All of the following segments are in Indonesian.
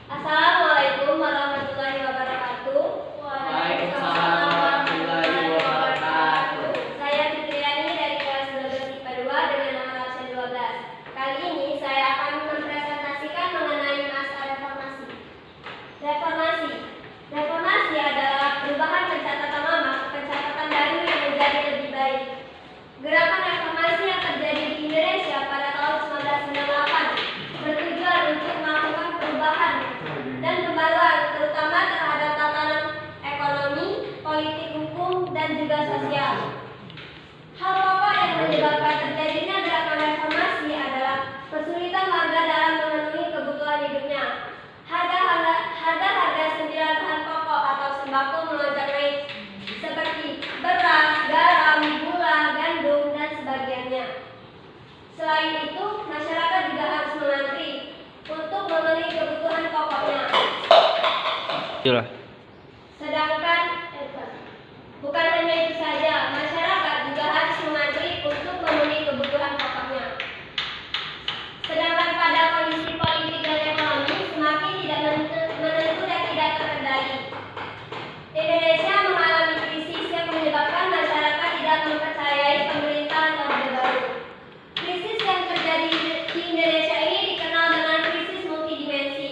Assalamualaikum warahmatullahi wabarakatuh. Waalaikumsalam warahmatullahi wabarakatuh. Saya Fitriani dari kelas 12 IPA 2 dengan nomor absen 12. Kali ini saya akan mempresentasikan mengenai masa reformasi. Reformasi adalah perubahan pencatatan lama ke pencatatan baru yang menjadi lebih baik. Gerakan reformasi yang terjadi di Indonesia pada tahun 1998 bertujuan untuk melakukan perubahan dan pembaruan terutama terhadap tatanan ekonomi, politik hukum, dan juga sosial. Hal pokok yang menyebabkan terjadinya gerakan reformasi adalah kesulitan warga dalam memenuhi kebutuhan hidupnya. Harga 9 bahan pokok atau sembako melonjak naik seperti beras, garam, gula, gandum, dan sebagainya. Selain itu, masyarakat juga harus mengantri untuk memenuhi kebutuhan pokoknya. Sedangkan bukan hanya itu saja, masyarakat juga harus mengantri untuk memenuhi kebutuhan pokoknya. Sedangkan pada kondisi politik dan ekonomi semakin tidak menentu dan tidak terkendali. Indonesia mengalami krisis yang menyebabkan masyarakat tidak mempercayai pemerintahan Orde Baru. Krisis yang terjadi di Indonesia ini dikenal dengan krisis multidimensi.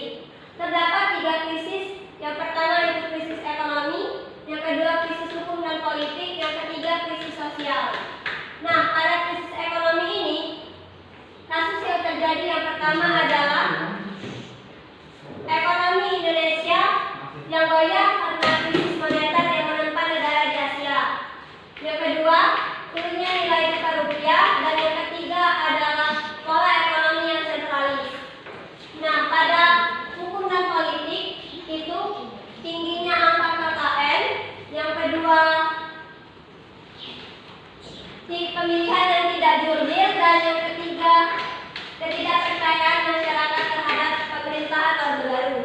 Terdapat 3 krisis. Yang pertama itu krisis ekonomi, yang kedua krisis hukum dan politik, yang ketiga krisis sosial. Nah, pada krisis ekonomi ini, kasus yang terjadi yang pertama adalah ekonomi Indonesia yang goyah karena krisis moneter yang menimpa negara di Asia. Yang kedua, turunnya nilai tukar rupiah, dan yang ketiga adalah pola ekonomi yang sentralis. Nah, pada hukum dan politik itu tingginya angka KKN, yang kedua pemilihan yang tidak jurdil, dan yang ketiga ketidakpercayaan masyarakat terhadap pemerintahan Orde Baru.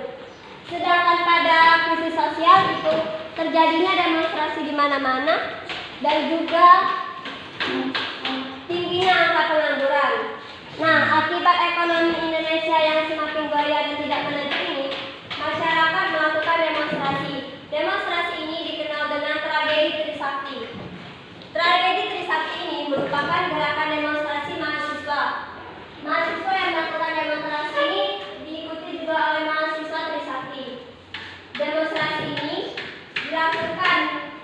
Sedangkan pada krisis sosial itu terjadinya demonstrasi di mana-mana dan juga tingginya angka pengangguran. Nah, akibat ekonomi Indonesia yang semakin goyah dan tidak menentu ini, masyarakat melakukan demonstrasi. Demonstrasi ini dikenal dengan tragedi Trisakti. Tragedi Trisakti ini merupakan gerakan demonstrasi mahasiswa. Mahasiswa yang melakukan demonstrasi ini diikuti juga oleh mahasiswa Trisakti. Demonstrasi ini dilakukan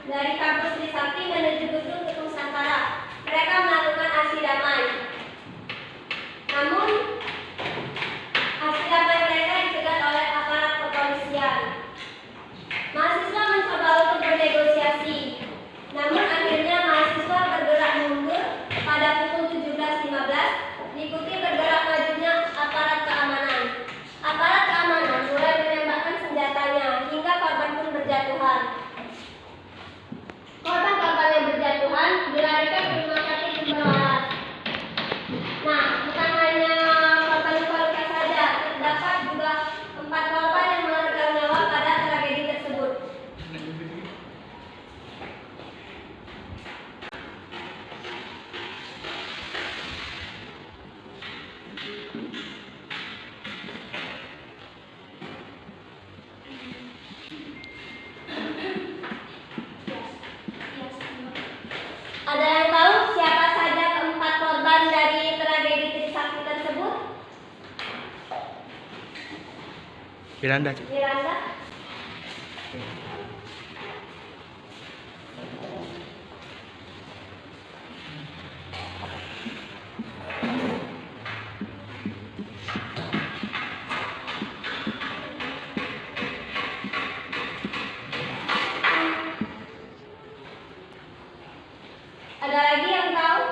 dari kampus Trisakti menuju gedung Nusantara. Mereka melakukan aksi damai. Namun, aksi damai mereka dicegat oleh aparat kepolisian. Mahasiswa mencoba untuk bernegosiasi. Namun akhirnya mahasiswa bergerak mundur pada pukul 17.15, diikuti bergerak majunya aparat keamanan. Aparat keamanan mulai menembakkan senjatanya hingga korban pun berjatuhan. Korban-korban yang berjatuhan dilarikan ke rumah sakit Sumber Waras. Nah, bukan hanya korban luka saja, terdapat juga 4 korban yang meregang nyawa pada tragedi tersebut. Ada yang tahu siapa saja keempat korban dari tragedi Trisakti tersebut? Miranda. Ada lagi yang tahu?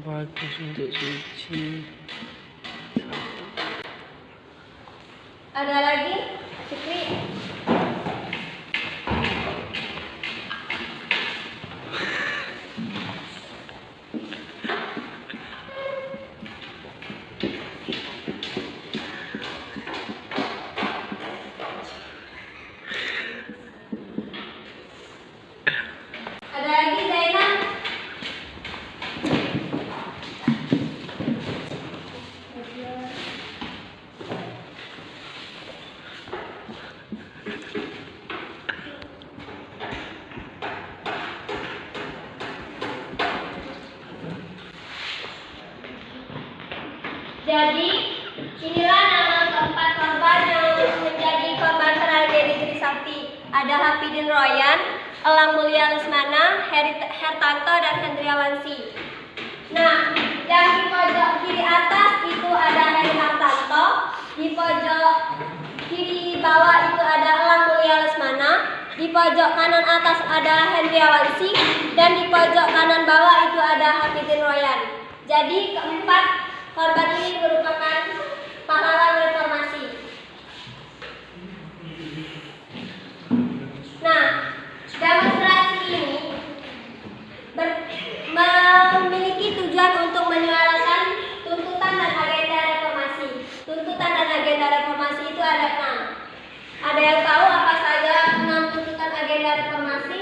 Bagus untuk suci. Ada lagi? Fikri? ada Hafidin Royan, Elang Mulia Lesmana, Hertanto, dan Hendriawansi. Nah, yang di pojok kiri atas itu ada Heri Hartanto, di pojok kiri bawah itu ada Elang Mulia Lesmana, di pojok kanan atas ada Hendriawansi, dan di pojok kanan bawah itu ada Hafidin Royan. Jadi keempat korban ini merupakan pahlawan reformasi. Nah, demonstrasi ini memiliki tujuan untuk menyuarakan tuntutan dan agenda reformasi. Tuntutan dan agenda reformasi itu ada 6. Ada yang tahu apa saja 6 tuntutan agenda reformasi?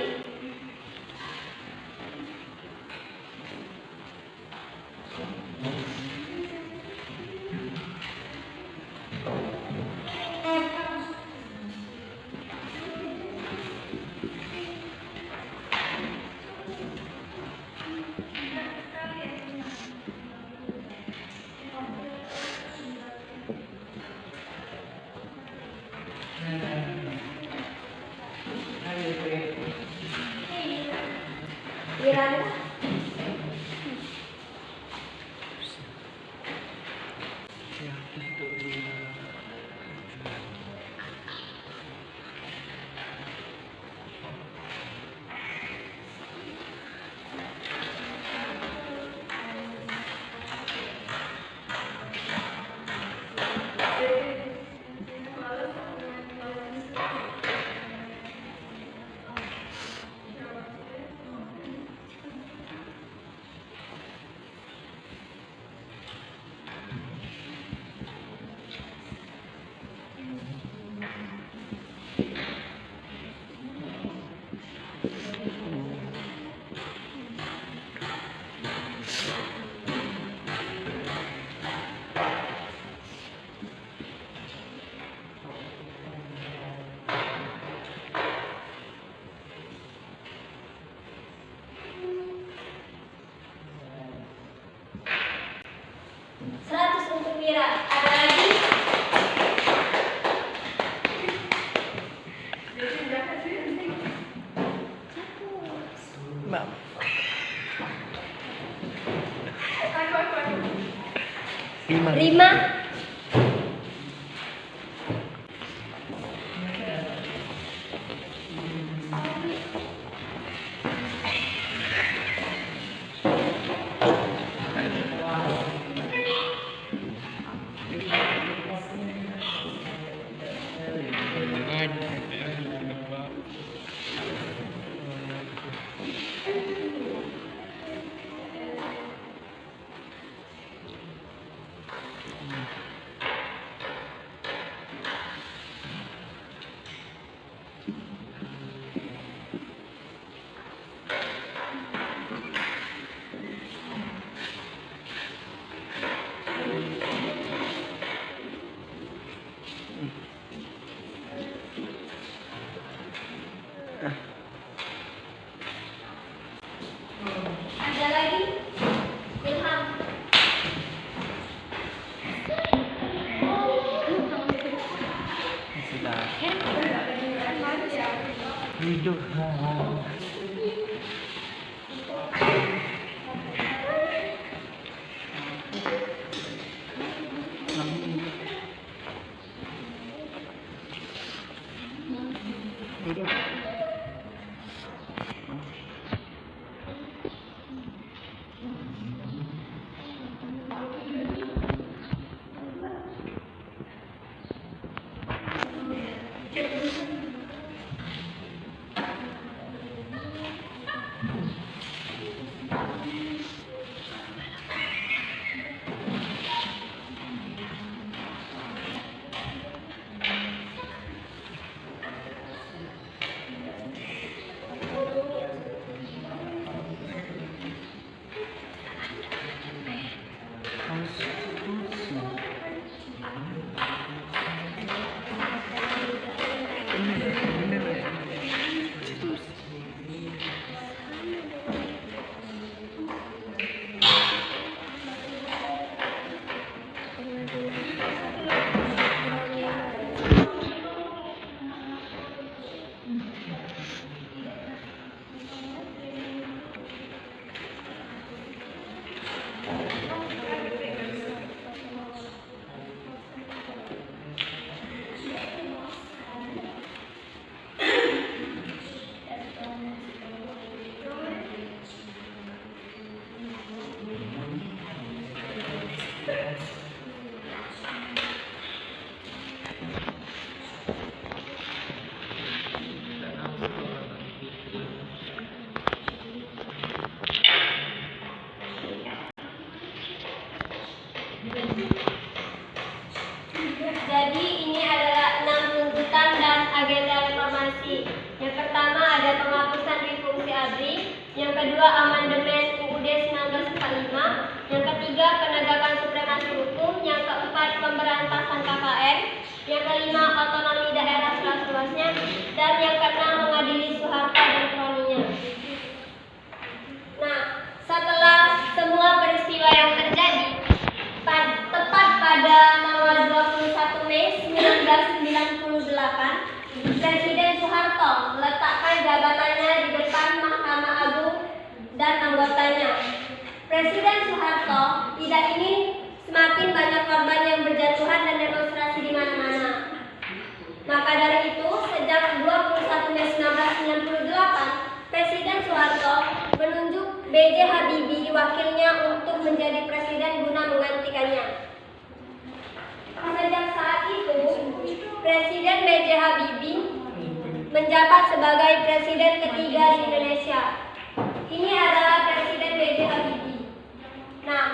Ada lagi? Mbak. 5. Ada lagi? Ilham. Sudah. Hidup. kedua amandemen UUD 1945, yang ketiga penegakan supremasi hukum, yang keempat pemberantasan KKN, yang kelima otonomi daerah seluas-luasnya, dan yang keenam mengadili Soeharto dan kroninya. Nah, setelah semua peristiwa yang terjadi, tepat pada tanggal 21 Mei 1998, Presiden Soeharto meletakkan jabatannya di depan Mahkamah Agung dan anggotanya. Presiden Soeharto tidak ingin semakin banyak korban yang berjatuhan dan demonstrasi di mana-mana. Maka dari itu, sejak 21 Mei 1998, Presiden Soeharto menunjuk B.J. Habibie wakilnya untuk menjadi presiden guna menggantikannya. Sejak saat itu, Presiden B.J. Habibie menjabat sebagai presiden ketiga di Indonesia. Ini adalah Presiden B.J. Habibie. Nah,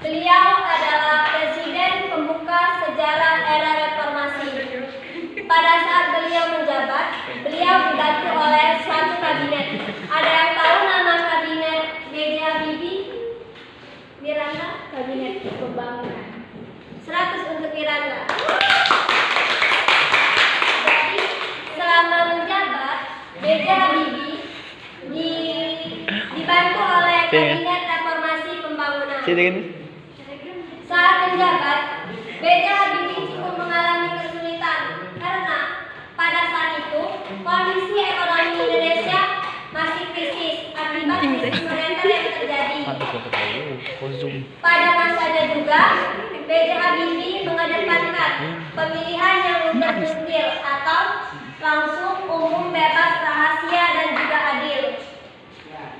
beliau adalah presiden pembuka sejarah era reformasi. Pada saat beliau menjabat, beliau dibantu oleh suatu kabinet. Ada yang tahu nama kabinet B.J. Habibie? Miranda, Kabinet Pembangunan. 100 untuk Miranda. Jadi, selama menjabat, B.J. Habibie dibantu oleh Kabinet Reformasi Pembangunan. Saat menjabat, B.J. Habibie cukup mengalami kesulitan karena pada saat itu kondisi ekonomi Indonesia masih krisis akibat krisis moneter yang terjadi. Pada masanya juga, B.J. Habibie mengedepankan pemilihan yang undur-undur atau langsung, umum, bebas, rahasia, dan juga adil.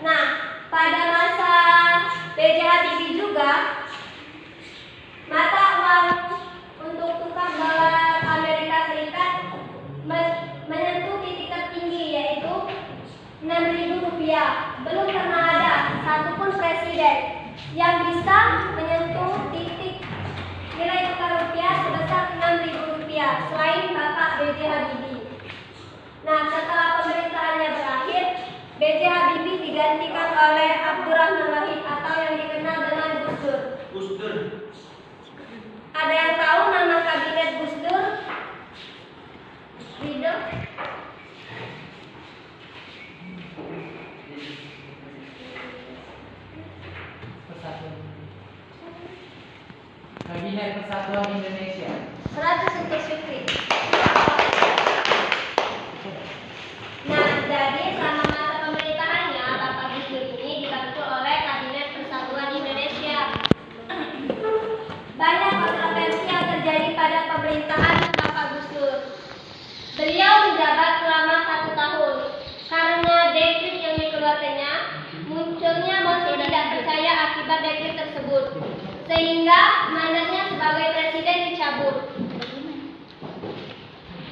Nah, pada masa B.J. Habibie juga, mata uang untuk tukar dolar Amerika Serikat menyentuh titik tertinggi, yaitu Rp6.000. Belum pernah ada satupun presiden yang bisa menyentuh titik nilai tukar rupiah sebesar Rp6.000 selain Bapak B.J. Habibie. Nah, setelah pemerintahannya berakhir, B.J. Habibie digantikan oleh Abdurrahman Wahid atau yang dikenal dengan Gus Dur. Ada yang tahu nama kabinet Gus Dur? Ridho? Kabinet Persatuan Indonesia. 100 untuk Syukri. Nah, jadi selama masa pemerintahannya, Bapak Gus Dur ini dibantu oleh Kabinet Persatuan Indonesia. Banyak kontroversi yang terjadi pada pemerintahan Bapak Gus Dur. Beliau menjabat selama 1 tahun. Karena dekret yang dikeluarkannya, munculnya mosi tidak percaya akibat dekret tersebut, sehingga mandatnya sebagai presiden dicabut.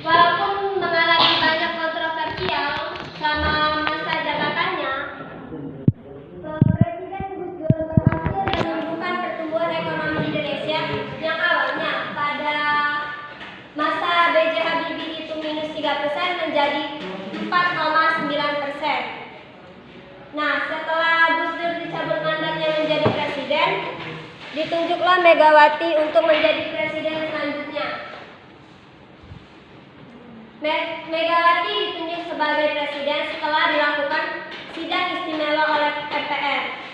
Walaupun mengalami banyak kontroversial selama masa jabatannya, Presiden Gus Dur berhasil menumbuhkan pertumbuhan ekonomi Indonesia yang awalnya pada masa B.J. Habibie itu minus 3% menjadi 4,9%. Nah, setelah Gus Dur dicabut mandatnya menjadi presiden, ditunjuklah Megawati untuk menjadi presiden selanjutnya. Megawati ditunjuk sebagai presiden setelah dilakukan sidang istimewa oleh MPR.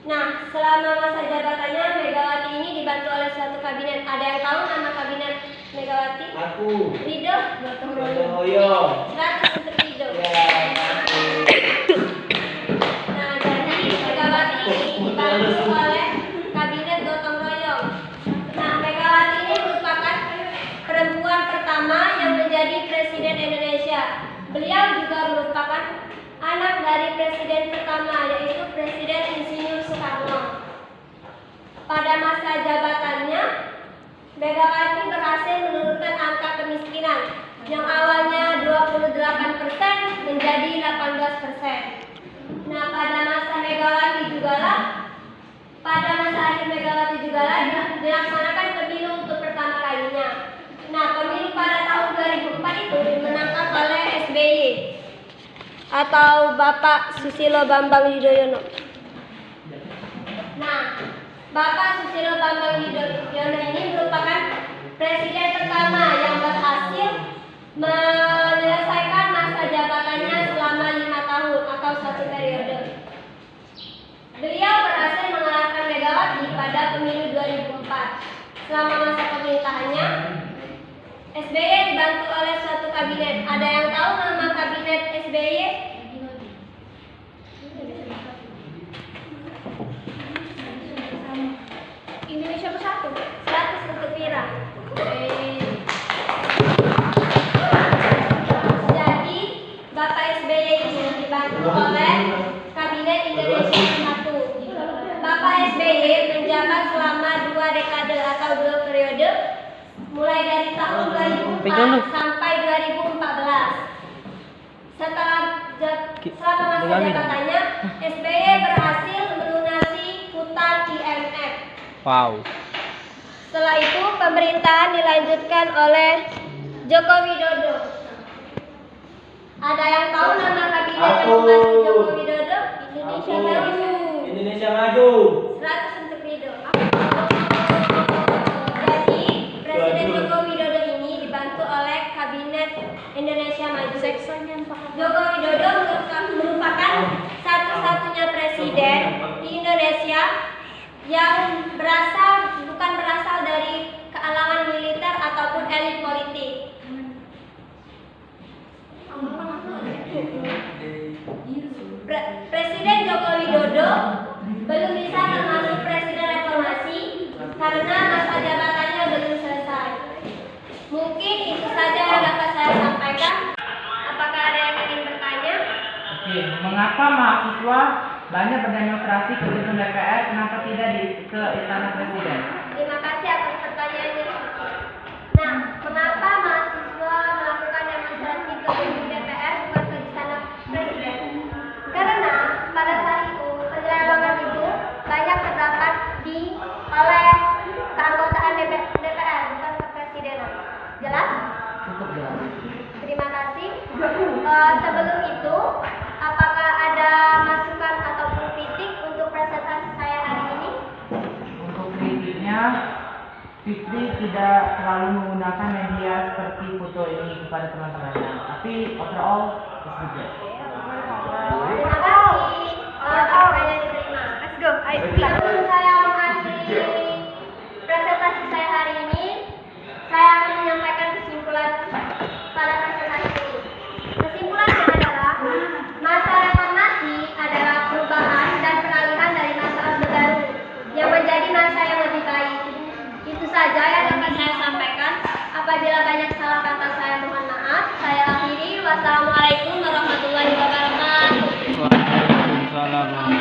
Nah, selama masa jabatannya, Megawati ini dibantu oleh suatu kabinet. Ada yang tahu nama kabinet Megawati? Aku. Ridho? Gotong royong. 100 untuk Ridho. Ya. Nah, jadi Megawati ini dibantu oleh kabinet gotong royong. Nah, Megawati ini merupakan perempuan pertama yang menjadi presiden Indonesia. Beliau juga merupakan anak dari presiden pertama, yaitu Presiden Insinyur Soekarno. Pada masa jabatannya, Megawati berhasil menurunkan angka kemiskinan yang awalnya 28% menjadi 18%. Nah, pada masa akhir Megawati juga dilaksanakan pemilu untuk pertama kalinya. Nah, pemilu pada tahun 2004 itu dimenangkan oleh SBY. atau Bapak Susilo Bambang Yudhoyono. Nah, Bapak Susilo Bambang Yudhoyono ini merupakan presiden pertama yang berhasil menyelesaikan masa jabatannya selama 5 tahun atau 1 periode. Beliau berhasil mengalahkan Megawati pada pemilu 2004. Selama masa pemerintahannya, SBY dibantu oleh suatu kabinet. Ada yang tahu nama kabinet SBY? Indonesia Bersatu. 100 untuk Vira. Jadi, Bapak SBY ini dibantu oleh kabinet Indonesia Bersatu. Bapak SBY menjabat selama 2 dekade atau 2 periode, mulai dari tahun 2004 sampai 2014. Selama masa jabatannya, SBY berhasil melunasi hutang IMF. Wow. Setelah itu, pemerintahan dilanjutkan oleh Joko Widodo. Ada yang tahu nama kabinet yang membantu Joko Widodo? Indonesia Maju. Indonesia Maju. 100 untuk Widodo. Jadi, Presiden Joko Widodo ini dibantu oleh kabinet Indonesia Maju. Joko Widodo merupakan satu-satunya presiden di Indonesia yang bukan berasal dari kalangan militer ataupun elit politik. Presiden Joko Widodo belum bisa termasuk presiden reformasi karena masa jabatannya belum selesai. Mungkin itu saja yang dapat saya sampaikan. Apakah ada yang ingin bertanya? Oke, mengapa mahasiswa banyak berdemonstrasi ke gedung DPR, kenapa tidak ke Istana Presiden? Terima kasih atas pertanyaannya. Nah, mengapa mahasiswa melakukan demonstrasi ke gedung DPR bukan ke Istana Presiden? Karena pada saat itu penyelewengan itu banyak terdapat oleh keanggotaan DPR bukan kepresidenan. Jelas? Cukup jelas. Terima kasih. Sebelum itu, apakah ada masukan ataupun kritik untuk presentasi saya hari ini? Untuk kritiknya, Fitri tidak terlalu menggunakan media seperti foto ini kepada teman-temannya, tapi overall is good. Terima kasih. Pertanyaan diterima. Let's go. Ayo. Sebelum saya mengakhiri presentasi saya hari ini, saya akan menyampaikan kesimpulan pada presentasi ini. Kesimpulannya adalah masa reformasi adalah perubahan dan peralihan dari masa orde baru yang menjadi masa yang lebih baik. Itu saja yang dapat saya sampaikan. Apabila banyak salah kata saya mohon maaf. Saya akhiri. Wassalamualaikum warahmatullahi wabarakatuh. Waalaikumsalam.